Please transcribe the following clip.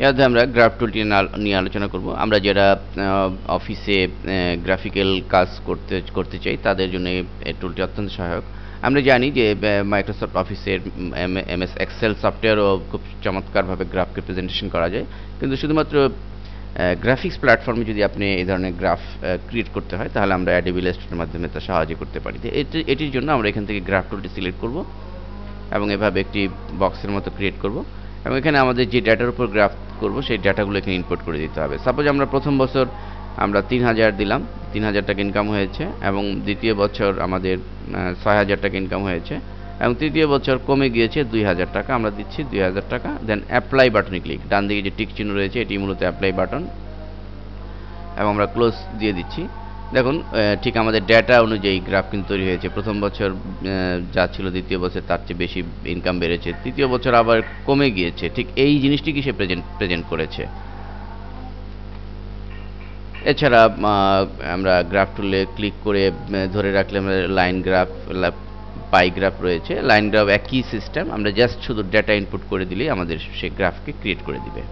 এর মধ্যে আমরা গ্রাফ টুলটি নিয়ে আলোচনা করব। আমরা যারা অফিসে গ্রাফিক্যাল কাজ করতে চাই তাদের জন্য এই টুলটি অত্যন্ত সহায়ক। আমরা জানি যে মাইক্রোসফট অফিসের এমএস এক্সেল সফটওয়্যারও খুব চমৎকারভাবে গ্রাফকে প্রেজেন্টেশন করা যায়, কিন্তু শুধুমাত্র গ্রাফিক্স প্ল্যাটফর্মে যদি আপনি এই ধরনের গ্রাফ ক্রিয়েট করতে হয় তাহলে আমরা অ্যাডোবি ইলাস্ট্রেটরের মাধ্যমে তা সাহায্য করতে পারি। এটির জন্য আমরা এখান থেকে গ্রাফ টুলটি সিলেক্ট করব এবং এভাবে একটি বক্সের মতো ক্রিয়েট করব এবং এখানে আমাদের যে ডাটার উপর গ্রাফ করব সেই ডাটাগুলো এখানে ইনপুট করে দিতে হবে। সাপোজ আমরা প্রথম বছর আমরা 3000 দিলাম, 3000 টাকা ইনকাম হয়েছে, এবং দ্বিতীয় বছর আমাদের 6000 টাকা ইনকাম হয়েছে, এবং তৃতীয় বছর কমে গিয়েছে 2000 টাকা, আমরা দিচ্ছি 2000 টাকা। দেন অ্যাপ্লাই বাটনে ক্লিক, ডান দিকে যে টিক চিহ্ন রয়েছে এটি মূলত অ্যাপ্লাই বাটন, এবং আমরা ক্লোজ দিয়ে দিচ্ছি। দেখুন ঠিক আমাদের ডেটা অনুযায়ী গ্রাফ কিন্তু তৈরি হয়েছে। প্রথম বছর যা ছিল দ্বিতীয় বছর তার চেয়ে বেশি ইনকাম বেড়েছে, তৃতীয় বছর আবার কমে গিয়েছে। ঠিক এই জিনিসটিকে সে প্রেজেন্ট করেছে। এছাড়া আমরা গ্রাফ টুলে ক্লিক করে ধরে রাখলে আমরা লাইন গ্রাফ, পাই গ্রাফ রয়েছে। লাইন গ্রাফ একই সিস্টেম, আমরা জাস্ট শুধু ডেটা ইনপুট করে দিলেই আমাদের সেই গ্রাফকে ক্রিয়েট করে দিবে।